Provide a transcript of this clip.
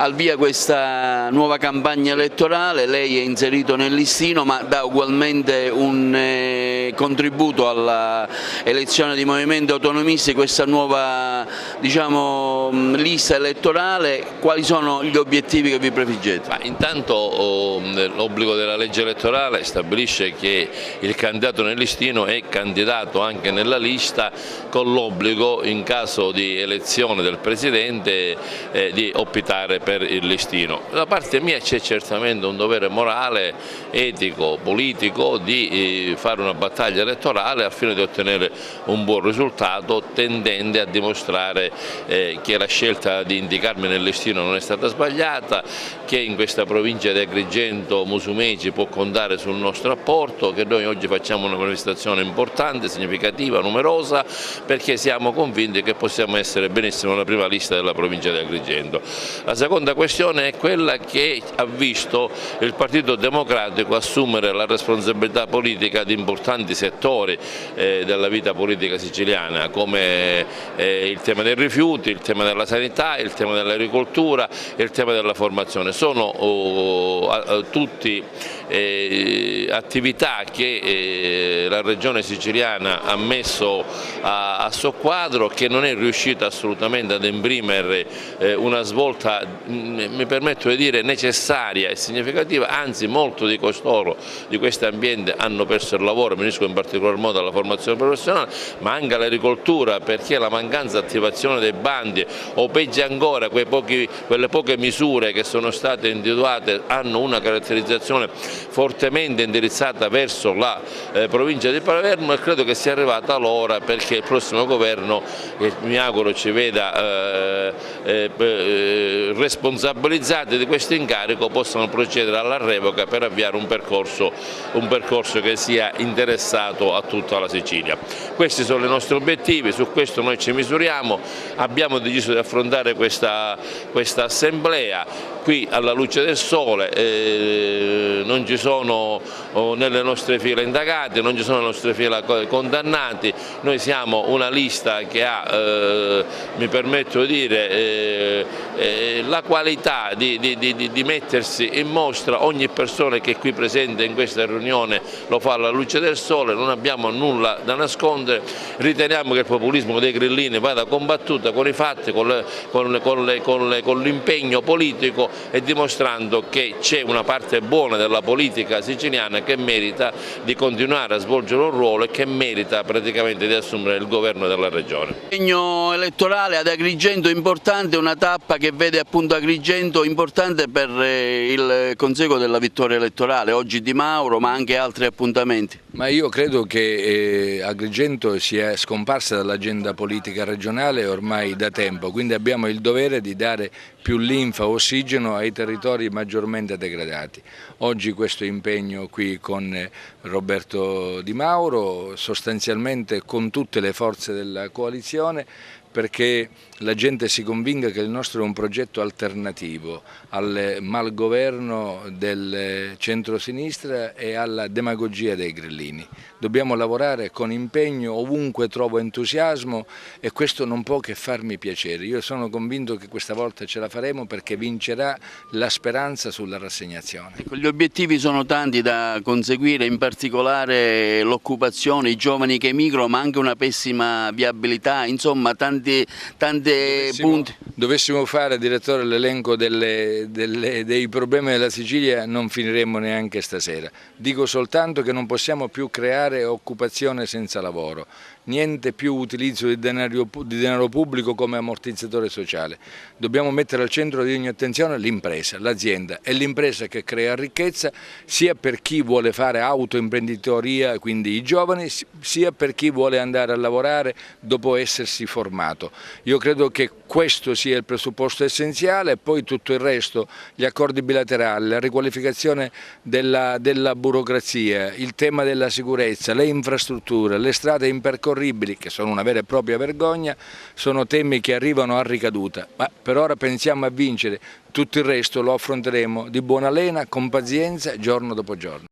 al via questa nuova campagna elettorale, lei è inserito nel listino ma dà ugualmente un contributo alla elezione di Movimento Autonomisti, questa nuova lista elettorale. Quali sono gli obiettivi che vi prefiggete? Intanto l'obbligo della legge elettorale stabilisce che il candidato nel listino è candidato anche nella lista, con l'obbligo in caso di elezione del Presidente di optare per il listino. Da parte mia c'è certamente un dovere morale, etico, politico di fare una battaglia elettorale al fine di ottenere un buon risultato, tendente a dimostrare che la scelta di indicarmi nel listino non è stata sbagliata, che in questa provincia di Agrigento Musumeci può contare sul nostro apporto, che noi oggi facciamo una manifestazione importante, significativa, numerosa, perché siamo convinti che possiamo essere benissimo la prima lista della provincia di Agrigento. La seconda questione è quella che ha visto il Partito Democratico assumere la responsabilità politica di importanti settori della vita politica siciliana, come il tema dei rifiuti, il tema della sanità, il tema dell'agricoltura e il tema della formazione. Sono tutti attività che la Regione siciliana ha messo a soqquadro, che non è riuscita assolutamente ad imprimere una svolta, mi permetto di dire, necessaria e significativa, anzi molto di costoro di questo ambiente hanno perso il lavoro, mi riferisco in particolar modo alla formazione professionale, ma anche all'agricoltura, perché la mancanza di attivazione dei bandi o peggio ancora quelle poche misure che sono state individuate hanno una caratterizzazione fortemente indirizzata verso la provincia di Palermo, e credo che sia arrivata l'ora perché il prossimo governo, che mi auguro ci veda responsabilizzati di questo incarico, possano procedere alla revoca per avviare un percorso che sia interessato a tutta la Sicilia. Questi sono i nostri obiettivi, su questo noi ci misuriamo, abbiamo deciso di affrontare questa assemblea qui alla luce del sole, non ci sono nelle nostre file indagati, non ci sono nelle nostre file condannati, noi siamo una lista che ha, mi permetto di dire, la qualità di mettersi in mostra. Ogni persona che è qui presente in questa riunione lo fa alla luce del sole, non abbiamo nulla da nascondere, riteniamo che il populismo dei grillini vada combattuto con i fatti, con l'impegno politico, e dimostrando che c'è una parte buona della politica siciliana che merita di continuare a svolgere un ruolo e che merita praticamente di assumere il governo della regione. L'impegno elettorale ad Agrigento è importante, una tappa che vede appunto Agrigento importante per il conseguo della vittoria elettorale, oggi Di Mauro ma anche altri appuntamenti. Ma io credo che Agrigento sia scomparsa dall'agenda politica regionale ormai da tempo, quindi abbiamo il dovere di dare più linfa, ossigeno ai territori maggiormente degradati. Oggi questo impegno qui con Roberto Di Mauro, sostanzialmente con tutte le forze della coalizione, perché la gente si convinga che il nostro è un progetto alternativo al malgoverno del centro-sinistra e alla demagogia dei grillini. Dobbiamo lavorare con impegno, ovunque trovo entusiasmo, e questo non può che farmi piacere. Io sono convinto che questa volta ce la faremo, perché vincerà la speranza sulla rassegnazione. Ecco, gli obiettivi sono tanti da conseguire, in particolare l'occupazione, i giovani che emigrano, ma anche una pessima viabilità, insomma tanti punti. Dovessimo fare, direttore, l'elenco dei problemi della Sicilia, non finiremmo neanche stasera. Dico soltanto che non possiamo più creare occupazione senza lavoro, niente più utilizzo di denaro pubblico come ammortizzatore sociale. Dobbiamo mettere al centro di ogni attenzione l'impresa, l'azienda. È l'impresa che crea ricchezza sia per chi vuole fare autoimprenditoria, quindi i giovani, sia per chi vuole andare a lavorare dopo essersi formato. Io credo che questo sia il presupposto essenziale, e poi tutto il resto, gli accordi bilaterali, la riqualificazione della burocrazia, il tema della sicurezza, le infrastrutture, le strade impercorribili, che sono una vera e propria vergogna, sono temi che arrivano a ricaduta, ma per ora pensiamo a vincere. Tutto il resto lo affronteremo di buona lena, con pazienza, giorno dopo giorno.